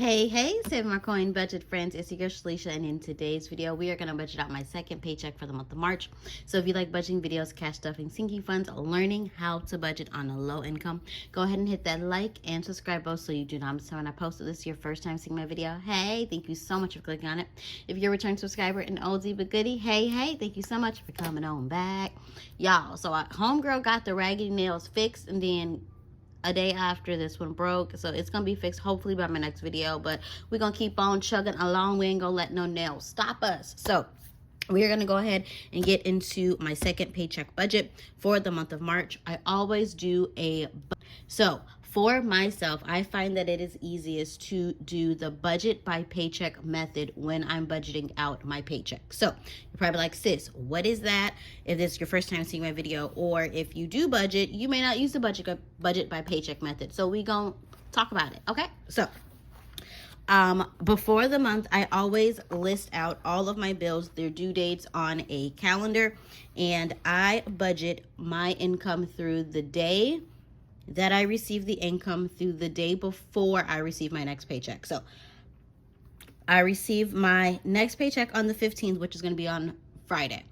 Hey, Save My Coin budget friends, it's your girl Shalisha, and in today's video, we are going to budget out my second paycheck for the month of March. So if you like budgeting videos, cash stuffing, sinking funds, learning how to budget on a low income, go ahead and hit that like and subscribe both so you do not miss when I post. If this is your first time seeing my video, hey, thank you so much for clicking on it. If you're a return subscriber and oldie but goodie, hey, thank you so much for coming on back. Y'all, so homegirl got the raggedy nails fixed, and then a day after this one broke, so it's gonna be fixed hopefully by my next video, but we're gonna keep on chugging along. We ain't gonna let no nails stop us. So we are going to go ahead and get into my second paycheck budget for the month of March. I always do so for myself, I find that it is easiest to do the budget by paycheck method when I'm budgeting out my paycheck. So you're probably like, sis, what is that? If this is your first time seeing my video, or if you do budget, you may not use the budget by paycheck method. So we gonna talk about it, okay? So before the month, I always list out all of my bills, their due dates on a calendar, and I budget my income through the day that I receive the income through the day before I receive my next paycheck. So I receive my next paycheck on the 15th, which is going to be on Friday.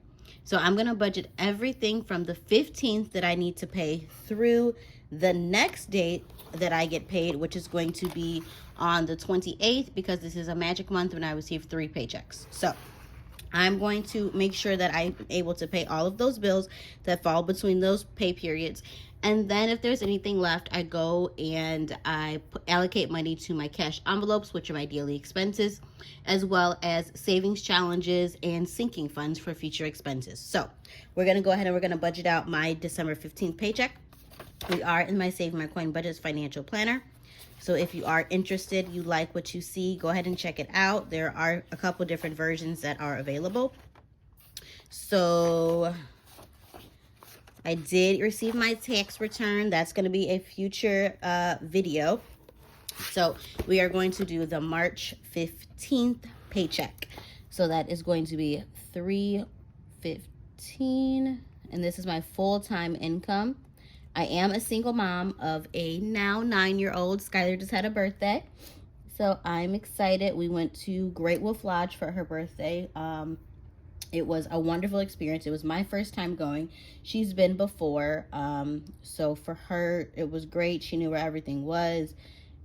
So I'm going to budget everything from the 15th that I need to pay through the next date that I get paid, which is going to be on the 28th, because this is a magic month when I receive 3 paychecks. So I'm going to make sure that I'm able to pay all of those bills that fall between those pay periods. And then if there's anything left, I go and I allocate money to my cash envelopes, which are my daily expenses, as well as savings challenges and sinking funds for future expenses. So we're going to go ahead and we're going to budget out my December 15th paycheck. We are in my Save My Coin Budgets financial planner. So if you are interested, you like what you see, go ahead and check it out. There are a couple different versions that are available. So I did receive my tax return. That's going to be a future video. So we are going to do the March 15th paycheck. So that is going to be $315, and this is my full-time income. I am a single mom of a now 9-year-old. Skylar just had a birthday, so I'm excited. We went to Great Wolf Lodge for her birthday. It was a wonderful experience. It was my first time going. She's been before, so for her, it was great. She knew where everything was.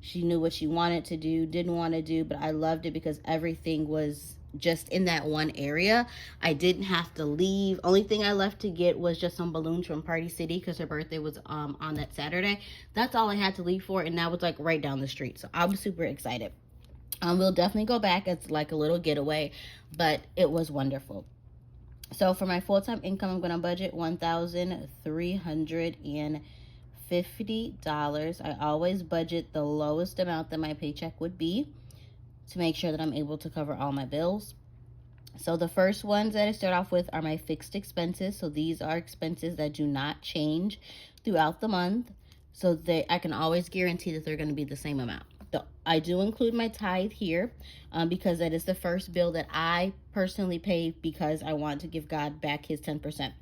She knew what she wanted to do, didn't want to do, but I loved it because everything was just in that one area. I didn't have to leave. Only thing I left to get was just some balloons from Party City because her birthday was on that Saturday. That's all I had to leave for, and that was like right down the street. So I'm super excited. We'll definitely go back as like a little getaway, but it was wonderful. So for my full-time income, I'm going to budget $1,350. I always budget the lowest amount that my paycheck would be to make sure that I'm able to cover all my bills. So the first ones that I start off with are my fixed expenses. So these are expenses that do not change throughout the month. So I can always guarantee that they're going to be the same amount. So I do include my tithe here because that is the first bill that I personally pay because I want to give God back his 10%.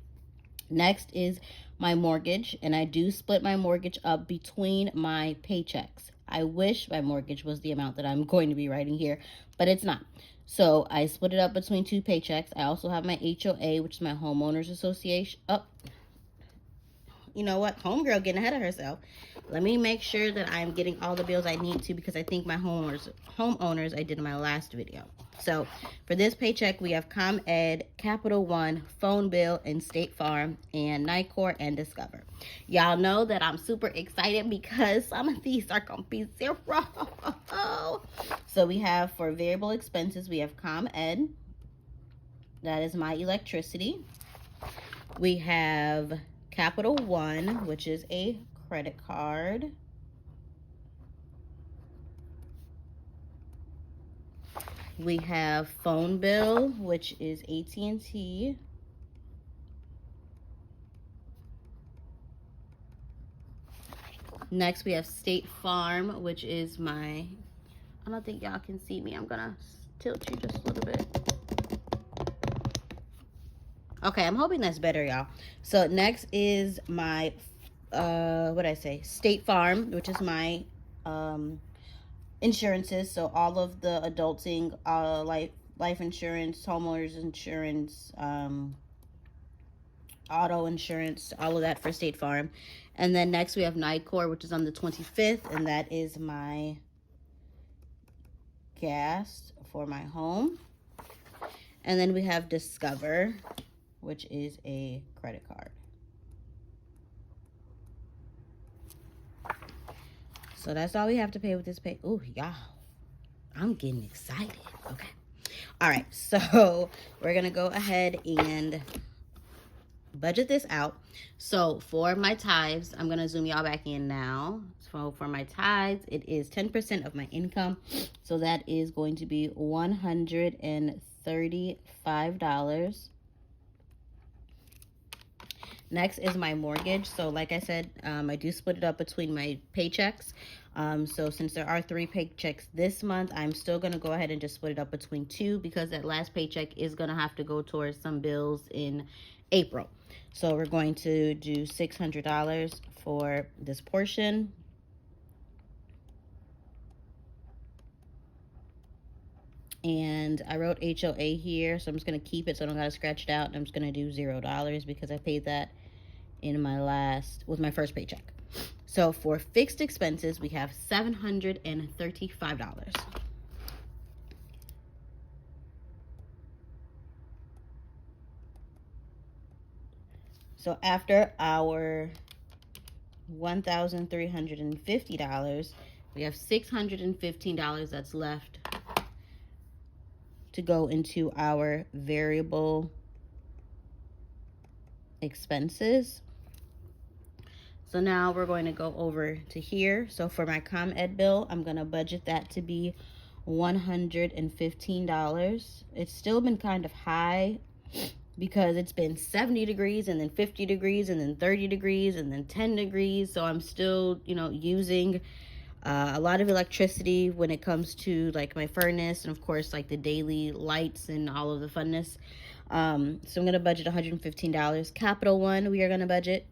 Next is my mortgage, and I do split my mortgage up between my paychecks. I wish my mortgage was the amount that I'm going to be writing here, but it's not. So I split it up between 2 paychecks. I also have my HOA, which is my homeowners association. Oh, you know what? Homegirl getting ahead of herself. Let me make sure that I'm getting all the bills I need to, because I think my homeowners I did in my last video. So for this paycheck, we have ComEd, Capital One, phone bill, and State Farm, and Nicor and Discover. Y'all know that I'm super excited because some of these are going to be zero. So we have, for variable expenses, we have ComEd. That is my electricity. We have Capital One, which is a credit card. We have phone bill, which is AT&T. Next, we have State Farm, which is I don't think y'all can see me. I'm gonna tilt you just a little bit. Okay, I'm hoping that's better, y'all. So next is my State Farm, which is my insurances. So all of the adulting, life insurance, homeowners insurance, auto insurance, all of that for State Farm. And then next we have NICOR, which is on the 25th, and that is my gas for my home. And then we have Discover, which is a credit card. So that's all we have to pay with this pay. Oh, y'all, I'm getting excited. Okay. All right, so we're going to go ahead and budget this out. So for my tithes, I'm going to zoom y'all back in now. So for my tithes, it is 10% of my income. So that is going to be $135. Next is my mortgage. So like I said, I do split it up between my paychecks. So since there are 3 paychecks this month, I'm still going to go ahead and just split it up between 2, because that last paycheck is going to have to go towards some bills in April. So we're going to do $600 for this portion. And I wrote HOA here, so I'm just going to keep it so I don't got to scratch it out. And I'm just going to do $0 because I paid that in with my first paycheck. So for fixed expenses, we have $735. So after our $1,350, we have $615 that's left to go into our variable expenses. So now we're going to go over to here. So for my ComEd bill, I'm going to budget that to be $115. It's still been kind of high because it's been 70 degrees and then 50 degrees and then 30 degrees and then 10 degrees. So I'm still, using a lot of electricity when it comes to like my furnace and of course like the daily lights and all of the funness. So I'm going to budget $115. Capital One, we are going to budget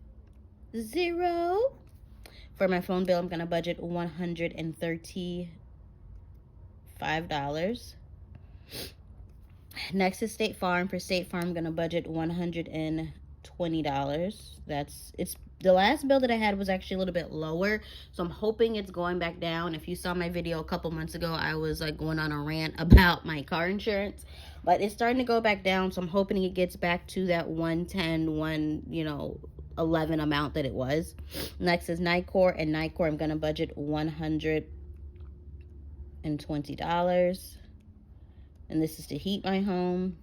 $0. For my phone bill, I'm going to budget $135. Next is State Farm. For State Farm, I'm going to budget $120. It's the last bill that I had was actually a little bit lower, so I'm hoping it's going back down. If you saw my video a couple months ago, I was like going on a rant about my car insurance, but it's starting to go back down, so I'm hoping it gets back to that 110, 11 amount that it was. Next is NICOR, and NICOR I'm going to budget $120. And this is to heat my home.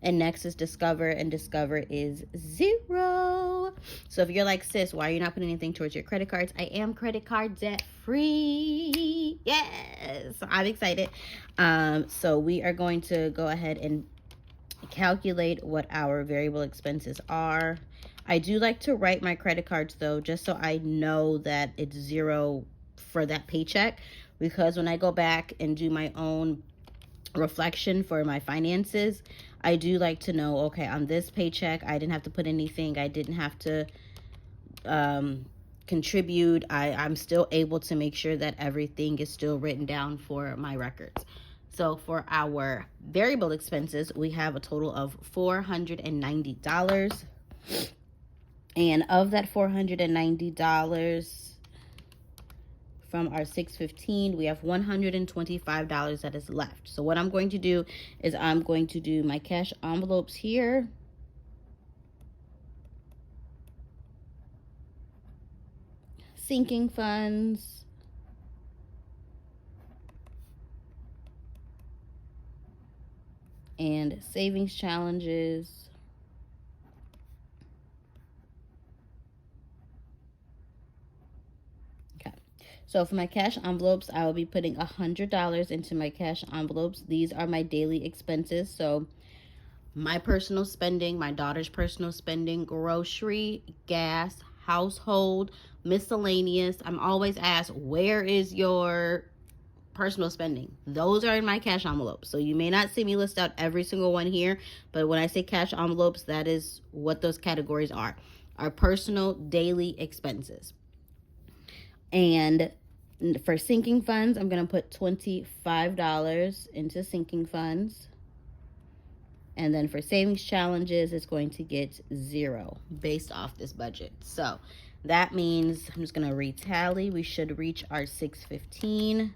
And next is Discover, and Discover is $0. So if you're like, sis, why are you not putting anything towards your credit cards? I am credit card debt free. Yes, I'm excited. So we are going to go ahead and calculate what our variable expenses are. I do like to write my credit cards though, just so I know that it's $0 for that paycheck, because when I go back and do my own reflection for my finances, I do like to know, okay, on this paycheck I didn't have to put anything, I didn't have to contribute. I'm still able to make sure that everything is still written down for my records. So for our variable expenses, we have a total of $490. And of that $490, from our $615, we have $125 that is left. So what I'm going to do is I'm going to do my cash envelopes here. Sinking funds. And savings challenges. So for my cash envelopes, I will be putting $100 into my cash envelopes. These are my daily expenses. So my personal spending, my daughter's personal spending, grocery, gas, household, miscellaneous. I'm always asked, where is your personal spending? Those are in my cash envelopes. So you may not see me list out every single one here, but when I say cash envelopes, that is what those categories are. Our personal daily expenses. And For sinking funds, I'm going to put $25 into sinking funds. And then for savings challenges, it's going to get 0 based off this budget. So that means I'm just going to retally. We should reach our 615.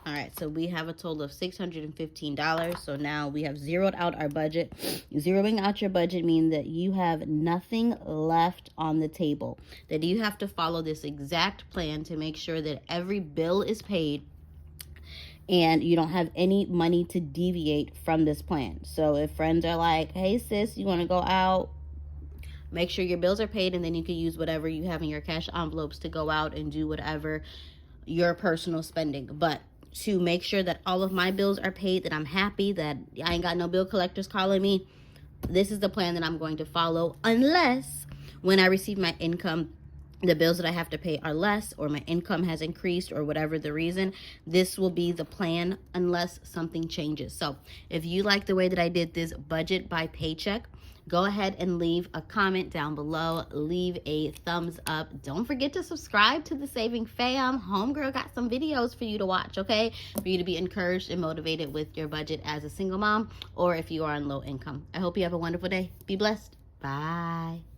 All right, so we have a total of $615. So now we have zeroed out our budget. Zeroing out your budget means that you have nothing left on the table, that you have to follow this exact plan to make sure that every bill is paid and you don't have any money to deviate from this plan. So if friends are like, hey sis, you want to go out, make sure your bills are paid, and then you can use whatever you have in your cash envelopes to go out and do whatever your personal spending. But to make sure that all of my bills are paid, that I'm happy, that I ain't got no bill collectors calling me, this is the plan that I'm going to follow, unless when I receive my income, the bills that I have to pay are less, or my income has increased, or whatever the reason. This will be the plan unless something changes. So if you like the way that I did this budget by paycheck, go ahead and leave a comment down below. Leave a thumbs up. Don't forget to subscribe to the Saving Fam. Homegirl got some videos for you to watch, okay? For you to be encouraged and motivated with your budget as a single mom, or if you are on low income. I hope you have a wonderful day. Be blessed. Bye.